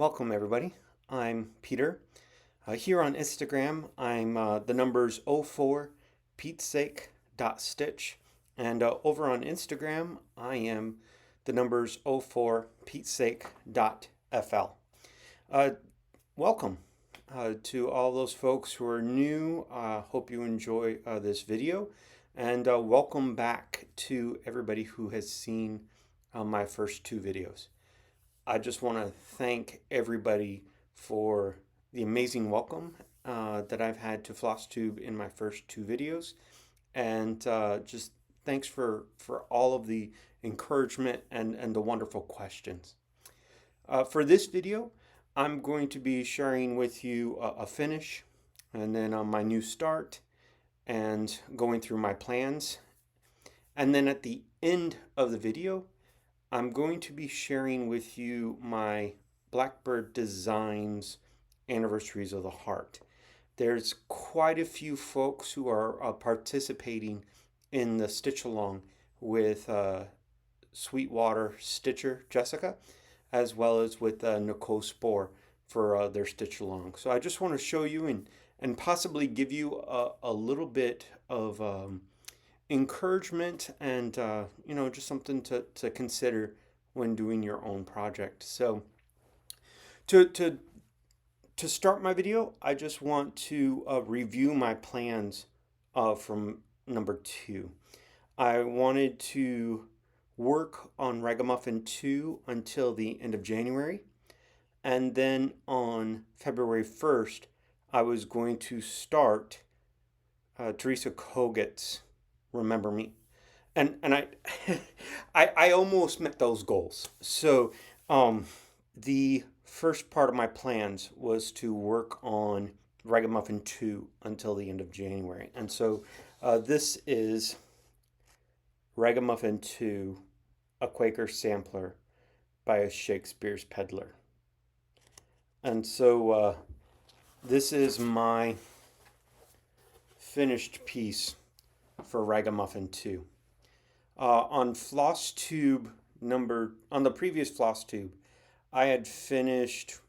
Welcome everybody. I'm Peter. Here on Instagram, I'm the numbers 04 petesake.stitch, and over on Instagram, I am the numbers 04 petesake.fl. Uh, Welcome to all those folks who are new. Hope you enjoy this video, and welcome back to everybody who has seen my first two videos. I just want to thank everybody for the amazing welcome that I've had to Flosstube in my first two videos. And just thanks for all of the encouragement and the wonderful questions. For this video, I'm going to be sharing with you a finish and then my new start and going through my plans. And then at the end of the video, I'm going to be sharing with you my Blackbird Designs Anniversaries of the Heart. There's quite a few folks who are participating in the stitch along with Sweetwater Stitcher Jessica, as well as with Nicole Spohr for their stitch along. So I just want to show you and possibly give you a little bit of encouragement and just something to consider when doing your own project. So to start my video, I just want to review my plans from number 2. I wanted to work on Ragamuffin 2 until the end of January, and then on February 1st I was going to start Teresa Koget's Remember Me, and I I almost met those goals. So the first part of my plans was to work on Ragamuffin 2 until the end of January, and so this is Ragamuffin 2, a Quaker sampler by a Shakespeare's Peddler. And so this is my finished piece for Ragamuffin 2. On Flosstube on the previous Flosstube, I had finished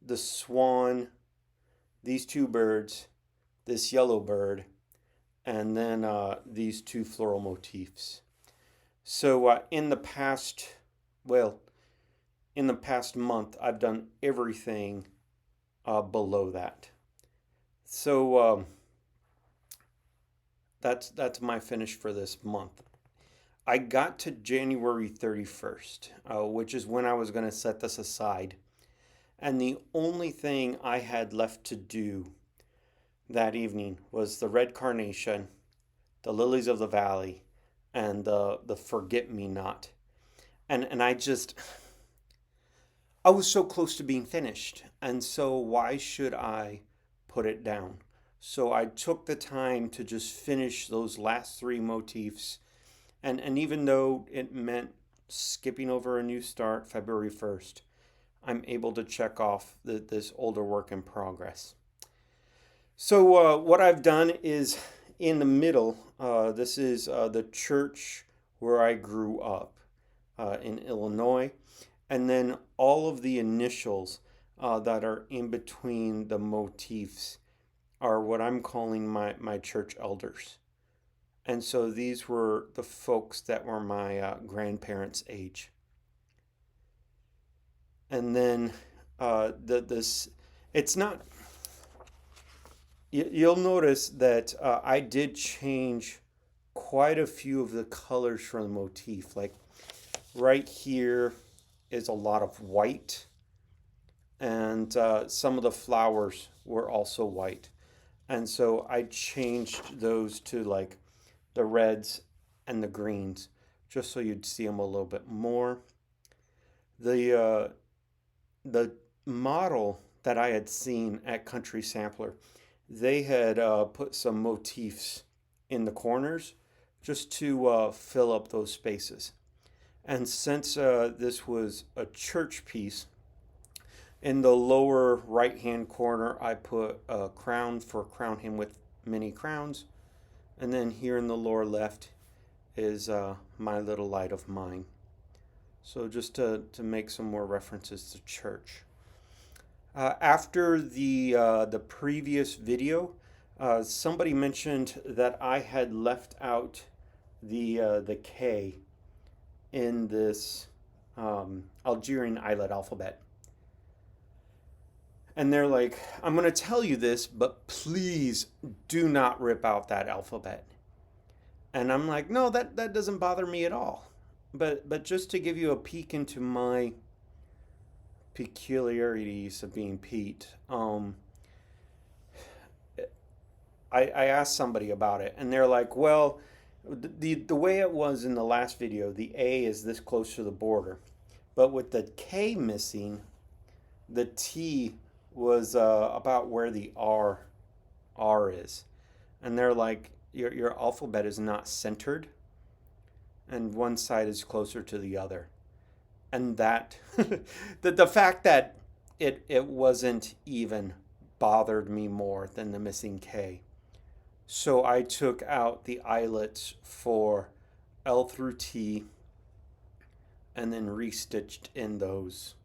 the swan, these two birds, this yellow bird, and then these two floral motifs. So in the past month, I've done everything below that. So that's my finish for this month. I got to January 31st, which is when I was going to set this aside. And the only thing I had left to do that evening was the red carnation, the lilies of the valley, and the forget-me-not. And I was so close to being finished. And so why should I put it down? So I took the time to just finish those last 3 motifs. And even though it meant skipping over a new start, February 1st, I'm able to check off this older work in progress. So what I've done is in the middle, this is the church where I grew up in Illinois. And then all of the initials that are in between the motifs are what I'm calling my church elders. And so these were the folks that were my grandparents' age. And then it's not, you'll notice that I did change quite a few of the colors from the motif. Like right here is a lot of white, and some of the flowers were also white. And so I changed those to like the reds and the greens, just so you'd see them a little bit more. The model that I had seen at Country Sampler, they had put some motifs in the corners just to fill up those spaces. And since this was a church piece, in the lower right-hand corner, I put a crown for crown him with many crowns. And then here in the lower left is My Little Light of Mine. So just to make some more references to church. After the previous video, somebody mentioned that I had left out the K in this Algerian islet alphabet. And they're like, I'm going to tell you this, but please do not rip out that alphabet. And I'm like, no, that doesn't bother me at all. But just to give you a peek into my peculiarities of being Pete, I asked somebody about it, and they're like, well, the way it was in the last video, the A is this close to the border, but with the K missing, the T was about where the R is, and they're like, your alphabet is not centered, and one side is closer to the other, and that the fact that it wasn't even bothered me more than the missing K. So I took out the eyelets for L through T and then restitched in those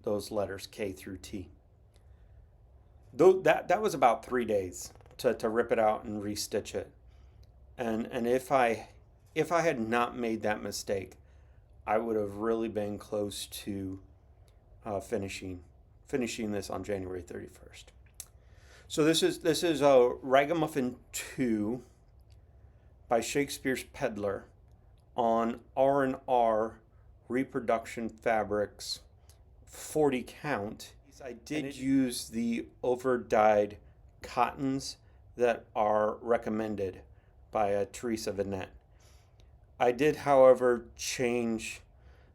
letters K through T. Though that was about 3 days to rip it out and restitch it. And if I had not made that mistake, I would have really been close to finishing this on January 31st. So this is a Ragamuffin 2 by Shakespeare's Peddler on R&R Reproduction Fabrics 40 count. I did use the over-dyed cottons that are recommended by Teresa Vanette. I did, however, change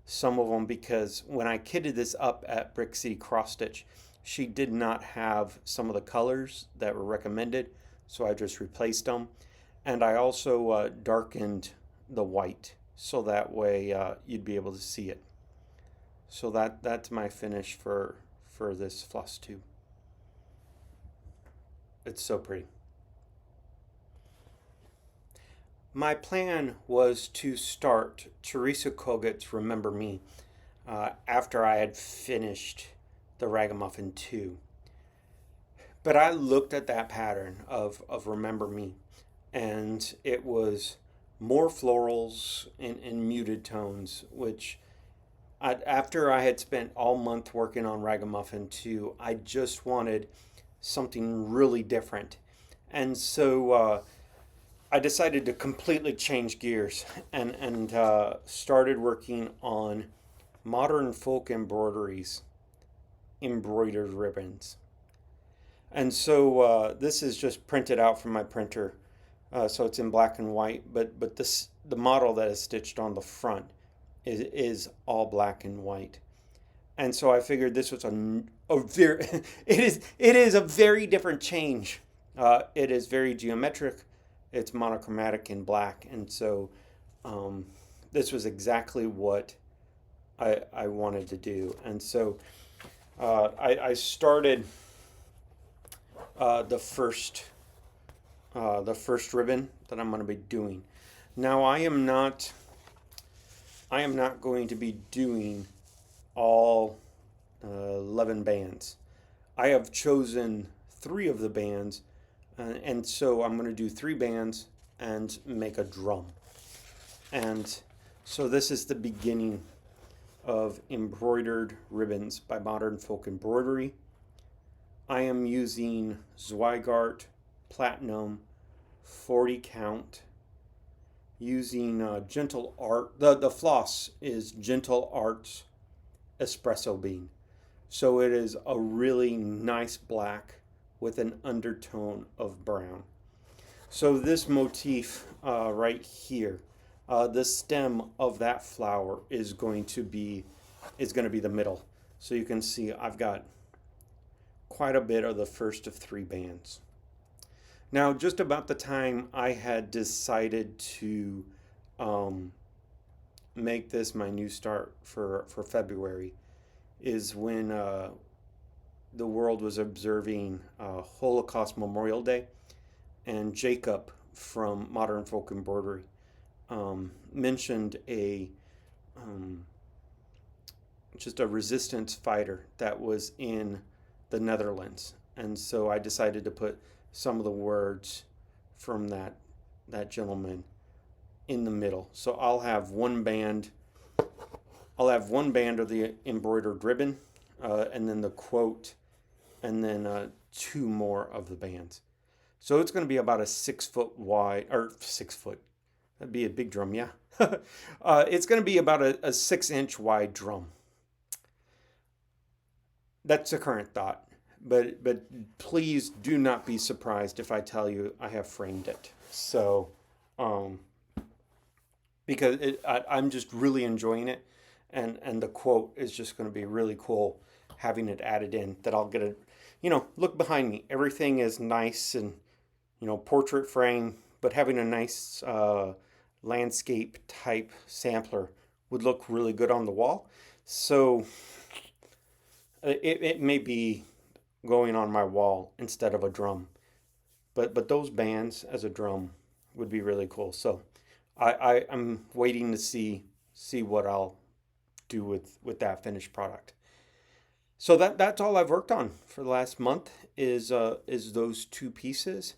some of them because when I kitted this up at Brick City Crossstitch, she did not have some of the colors that were recommended, so I just replaced them. And I also darkened the white so that way you'd be able to see it. So that's my finish for this Flosstube. It's so pretty. My plan was to start Teresa Koget's Remember Me after I had finished the Ragamuffin 2. But I looked at that pattern of Remember Me, and it was more florals in muted tones, which after I had spent all month working on Ragamuffin 2, I just wanted something really different. And so I decided to completely change gears and started working on modern folk embroideries, embroidered ribbons. And so this is just printed out from my printer, so it's in black and white. But the model that is stitched on the front is all black and white. And so I figured this was a very it is a very different change. It is very geometric. It's monochromatic in black, and so this was exactly what I wanted to do. And so I started the first ribbon that I'm going to be doing. Now I am not going to be doing all 11 bands. I have chosen 3 of the bands, and so I'm going to do 3 bands and make a drum. And so this is the beginning of embroidered ribbons by Modern Folk Embroidery. I am using Zweigart Platinum 40 count, using Gentle Art. The floss is Gentle Arts Espresso Bean. So it is a really nice black with an undertone of brown. So this motif right here, the stem of that flower is going to be the middle. So you can see I've got quite a bit of the first of 3 bands. Now, just about the time I had decided to make this my new start for February is when the world was observing Holocaust Memorial Day, and Jacob from Modern Folk Embroidery mentioned just a resistance fighter that was in the Netherlands. And so I decided to put some of the words from that gentleman in the middle. So I'll have one band of the embroidered ribbon, and then the quote, and then two more of the bands. So it's going to be about a 6 foot wide, or 6 foot. That'd be a big drum, yeah. It's going to be about a 6 inch wide drum. That's the current thought. But please do not be surprised if I tell you I have framed it. So, um, because I'm just really enjoying it, and the quote is just going to be really cool having it added in. That I'll get a, look behind me. Everything is nice and portrait frame, but having a nice landscape type sampler would look really good on the wall. So it may be going on my wall instead of a drum, but those bands as a drum would be really cool. So I'm waiting to see what I'll do with that finished product. So that's all I've worked on for the last month is those two pieces.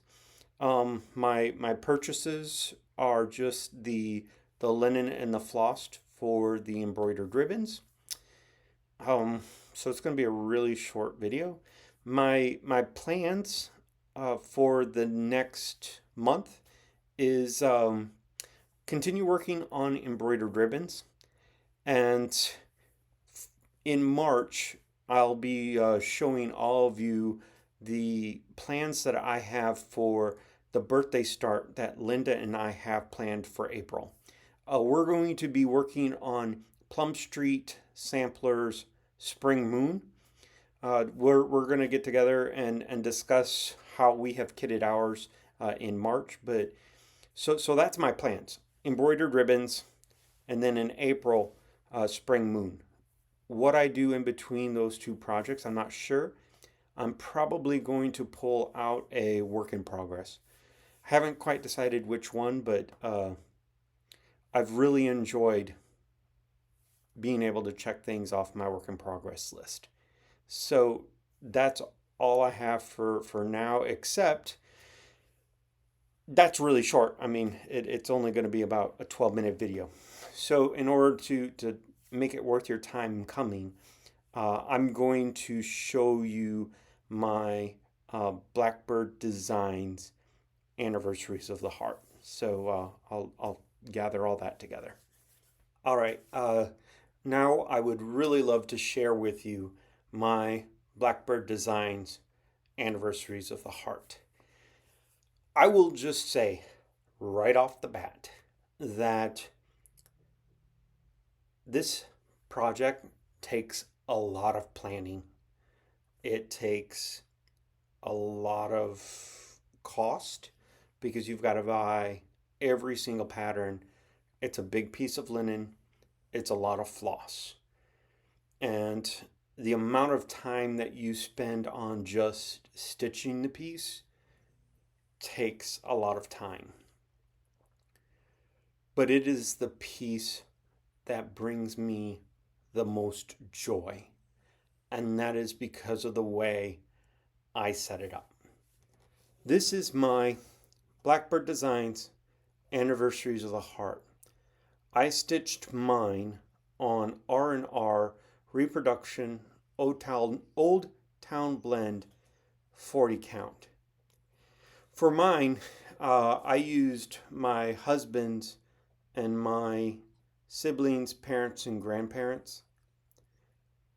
My purchases are just the linen and the floss for the embroidered ribbons. So it's going to be a really short video. My plans for the next month is continue working on embroidered ribbons, and in March I'll be showing all of you the plans that I have for the birthday start that Linda and I have planned for April. We're going to be working on Plum Street Samplers Spring Moon. We're going to get together and discuss how we have kitted ours in March. But so that's my plans: embroidered ribbons, and then in April, Spring Moon. What I do in between those two projects, I'm not sure. I'm probably going to pull out a work in progress. Haven't quite decided which one, but I've really enjoyed being able to check things off my work in progress list. So that's all I have for now, except that's really short. I mean, it's only going to be about a 12-minute video. So in order to make it worth your time coming, I'm going to show you my Blackbird Designs Anniversaries of the Heart. So I'll gather all that together. All right. Now I would really love to share with you my Blackbird Designs Anniversaries of the Heart. I will just say right off the bat that this project takes a lot of planning. It takes a lot of cost because you've got to buy every single pattern. It's a big piece of linen. It's a lot of floss. And the amount of time that you spend on just stitching the piece takes a lot of time. But it is the piece that brings me the most joy. And that is because of the way I set it up. This is my Blackbird Designs Anniversaries of the Heart. I stitched mine on R&R Reproduction Old Town Blend 40 count. For mine, I used my husband's and my siblings, parents, and grandparents'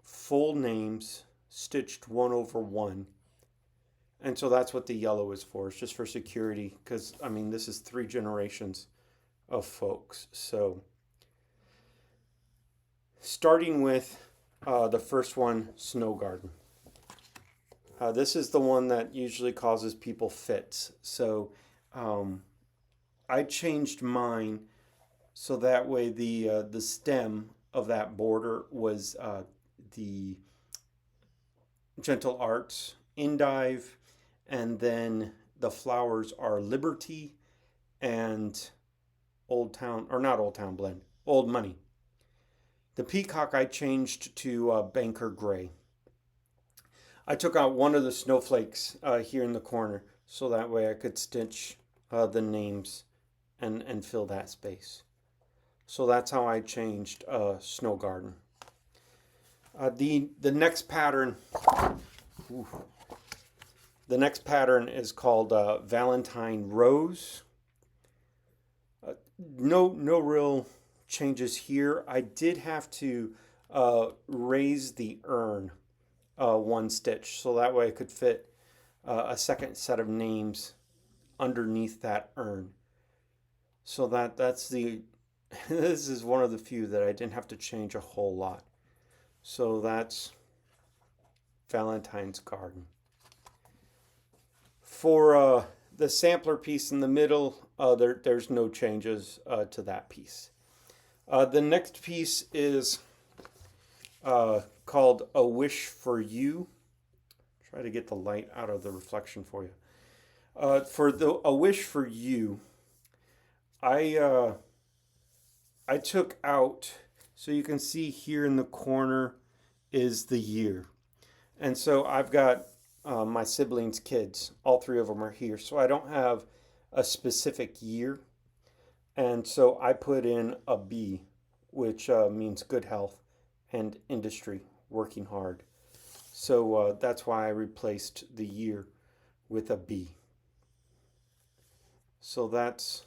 full names stitched 1/1. And so that's what the yellow is for. It's just for security because, I mean, this is 3 generations of folks. So starting with the first one, Snow Garden. This is the one that usually causes people fits. So I changed mine so that way the stem of that border was the Gentle Arts Endive, and then the flowers are Liberty and Old Town, or not Old Town Blend, Old Money. The peacock I changed to Banker Gray. I took out one of the snowflakes here in the corner so that way I could stitch the names and fill that space. So that's how I changed Snow Garden. The next pattern, ooh, the next pattern is called Valentine Rose. No real changes here. I did have to raise the urn one stitch so that way I could fit a second set of names underneath that urn. So that's the this is one of the few that I didn't have to change a whole lot. So that's Valentine's Garden. For the sampler piece in the middle, there's no changes to that piece. The next piece is called A Wish for You. Try to get the light out of the reflection for you. For A Wish for You, I took out, so you can see here in the corner is the year. And so I've got my siblings' kids, all three of them are here. So I don't have a specific year. And so I put in a B, which means good health and industry, working hard. So that's why I replaced the year with a B. So that's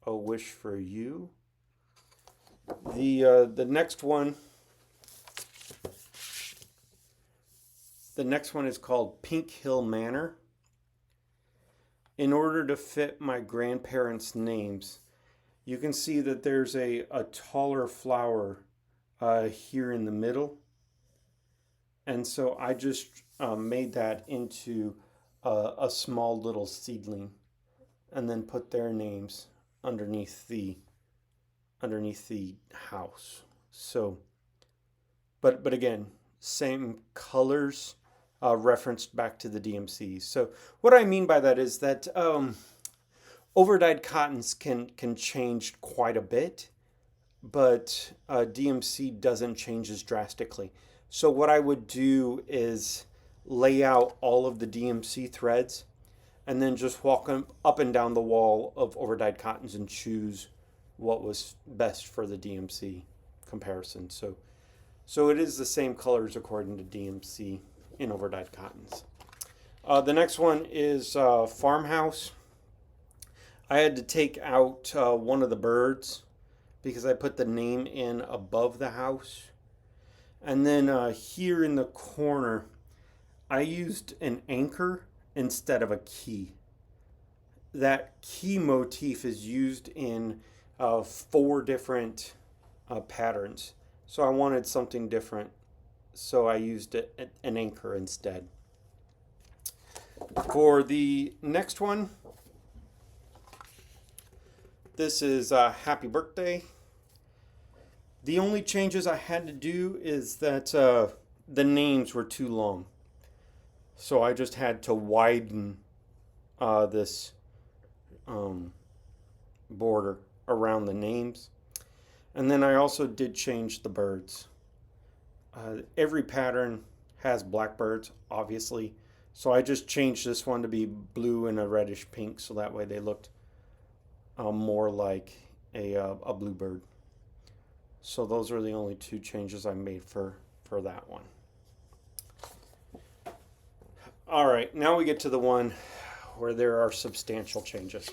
A Wish for You. The next one is called Pink Hill Manor. In order to fit my grandparents' names, you can see that there's a taller flower here in the middle. And so I just made that into a small little seedling and then put their names underneath the house. So, but again, same colors referenced back to the DMCs. So what I mean by that is that overdyed cottons can change quite a bit, but DMC doesn't change as drastically. So what I would do is lay out all of the DMC threads and then just walk up and down the wall of overdyed cottons and choose what was best for the DMC comparison. So it is the same colors according to DMC in overdyed cottons. The next one is Farmhouse. I had to take out one of the birds because I put the name in above the house. And then here in the corner, I used an anchor instead of a key. That key motif is used in 4 different patterns. So I wanted something different. So I used an anchor instead. For the next one, this is Happy Birthday. The only changes I had to do is that the names were too long. So I just had to widen this border around the names. And then I also did change the birds. Every pattern has blackbirds, obviously. So I just changed this one to be blue and a reddish pink so that way they looked more like a bluebird. So those are the only 2 changes I made for that one. All right, now we get to the one where there are substantial changes.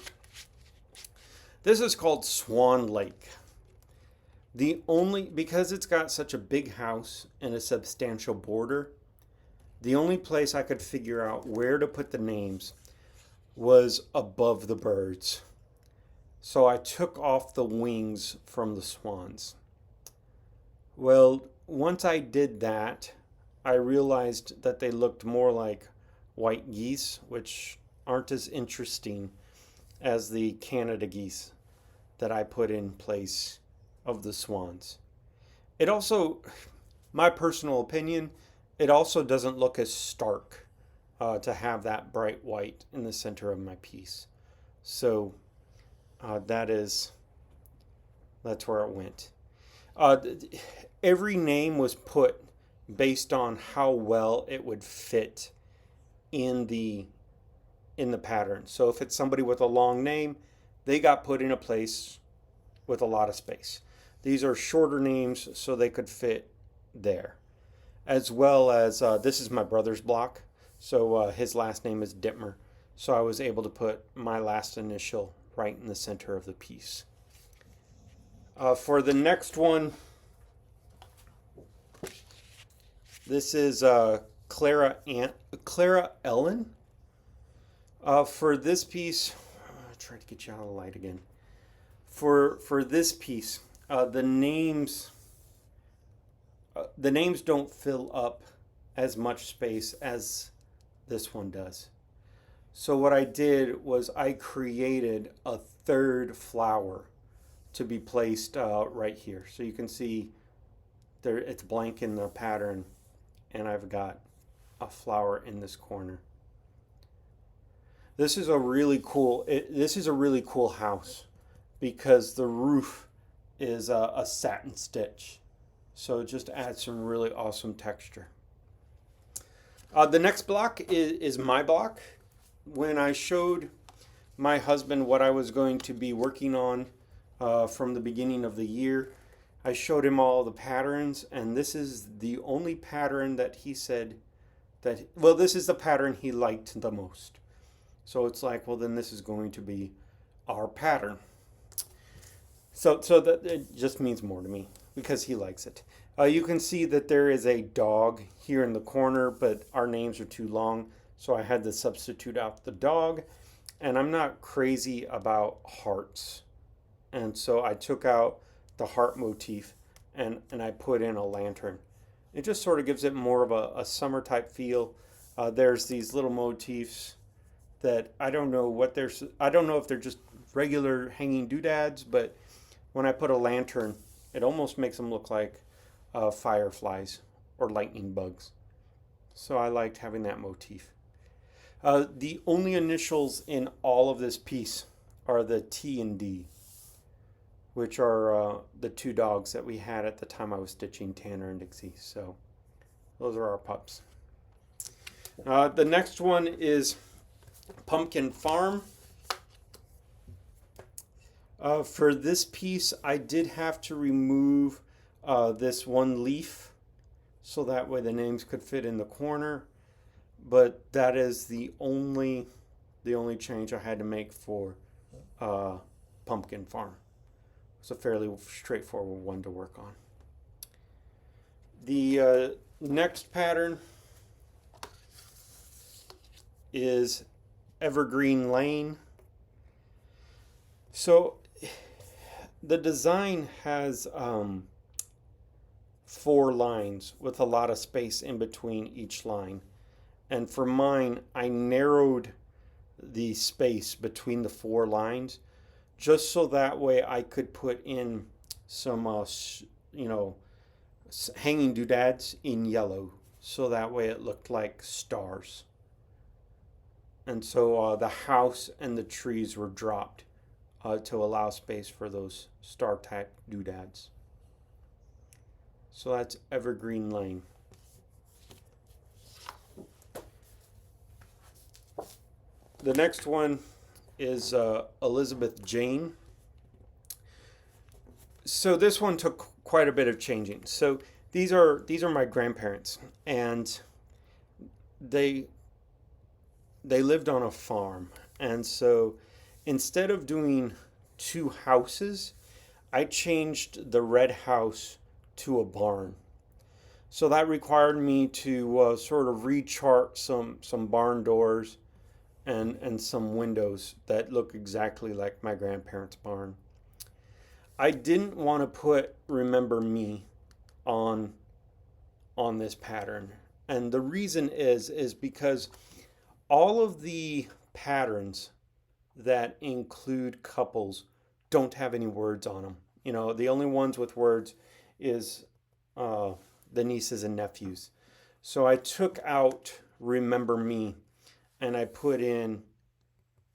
This is called Swan Lake. Because it's got such a big house and a substantial border, the only place I could figure out where to put the names was above the birds. So I took off the wings from the swans. Well, once I did that, I realized that they looked more like white geese, which aren't as interesting as the Canada geese that I put in place of the swans. It also, my personal opinion, it also doesn't look as stark to have that bright white in the center of my piece. So that's where it went. Uh, every name was put based on how well it would fit in the pattern. So if it's somebody with a long name, they got put in a place with a lot of space. These are shorter names so they could fit there. As well as this is my brother's block, so his last name is Dittmer. So I was able to put my last initial right in the center of the piece. For the next one, this is Clara Ellen. For this piece, I'll try to get you out of the light again. For this piece, the names don't fill up as much space as this one does. So what I did was I created a third flower to be placed right here. So you can see there it's blank in the pattern, and I've got a flower in this corner. This is a really cool. This is a really cool house because the roof is a satin stitch, so it just adds some really awesome texture. The next block is my block. When I showed my husband what I was going to be working on from the beginning of the year, I showed him all the patterns, and this is the only pattern that he said that, well, this is the pattern he liked the most. So it's like, well, then this is going to be our pattern. So that it just means more to me because he likes it. You can see that there is a dog here in the corner, but our names are too long, so I had to substitute out the dog. And I'm not crazy about hearts, and so I took out the heart motif and I put in a lantern. It just sort of gives it more of a summer type feel. There's these little motifs that I don't know if they're just regular hanging doodads, but when I put a lantern, it almost makes them look like fireflies or lightning bugs. So I liked having that motif. The only initials in all of this piece are the T and D, which are the two dogs that we had at the time I was stitching Tanner and Dixie. So those are our pups. The next one is Pumpkin Farm. For this piece, I did have to remove this one leaf so that way the names could fit in the corner. But that is the only change I had to make for Pumpkin Farm. It's a fairly straightforward one to work on. The next pattern is Evergreen Lane. So the design has 4 lines with a lot of space in between each line. And for mine, I narrowed the space between the 4 lines just so that way I could put in some, hanging doodads in yellow. So that way it looked like stars. And so the house and the trees were dropped to allow space for those star type doodads. So that's Evergreen Lane. The next one is Elizabeth Jane. So this one took quite a bit of changing. So these are my grandparents, and they lived on a farm, and so instead of doing 2 houses, I changed the red house to a barn. So that required me to sort of rechart some barn doors and some windows that look exactly like my grandparents' barn. I didn't want to put Remember Me on this pattern. And the reason is because all of the patterns that include couples don't have any words on them. You know, the only ones with words is the nieces and nephews. So I took out Remember Me and I put in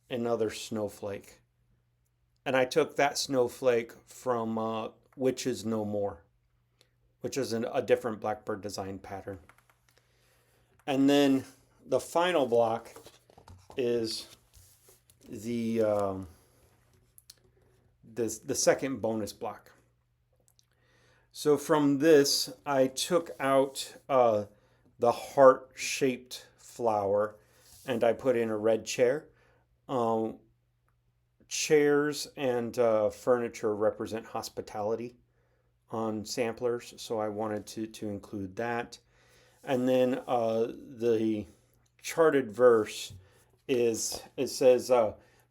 another snowflake. And I took that snowflake from Witches No More. which is a different Blackbird design pattern. And then the final block is the second bonus block. So from this, I took out the heart-shaped flower, and I put in a red chair. Chairs and furniture represent hospitality on samplers, so I wanted to include that. And then the charted verse is, it says,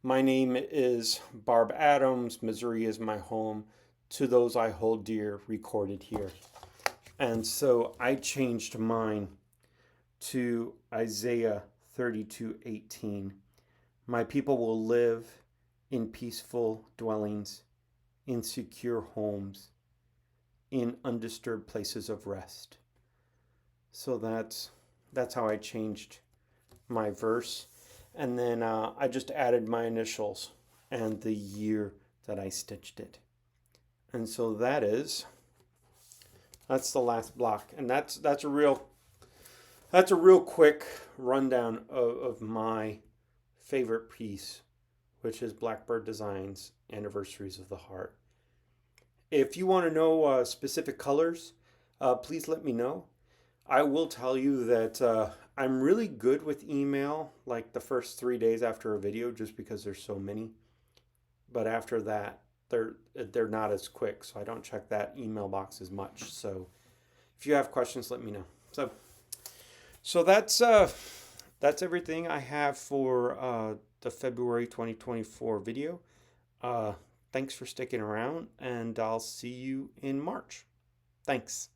my name is Barb Adams, Missouri is my home, to those I hold dear, recorded here. And so I changed mine to Isaiah 32:18. My people will live in peaceful dwellings, in secure homes, in undisturbed places of rest. So that's how I changed my verse. And then I just added my initials and the year that I stitched it. And so that's the last block. And that's a real quick rundown of my favorite piece, which is Blackbird Designs Anniversaries of the Heart. If you want to know specific colors, please let me know. I will tell you that I'm really good with email, like the first 3 days after a video, just because there's so many. But after that, they're not as quick, so I don't check that email box as much. So if you have questions, let me know. So that's everything I have for the February 2024 video. Thanks for sticking around, and I'll see you in March. Thanks.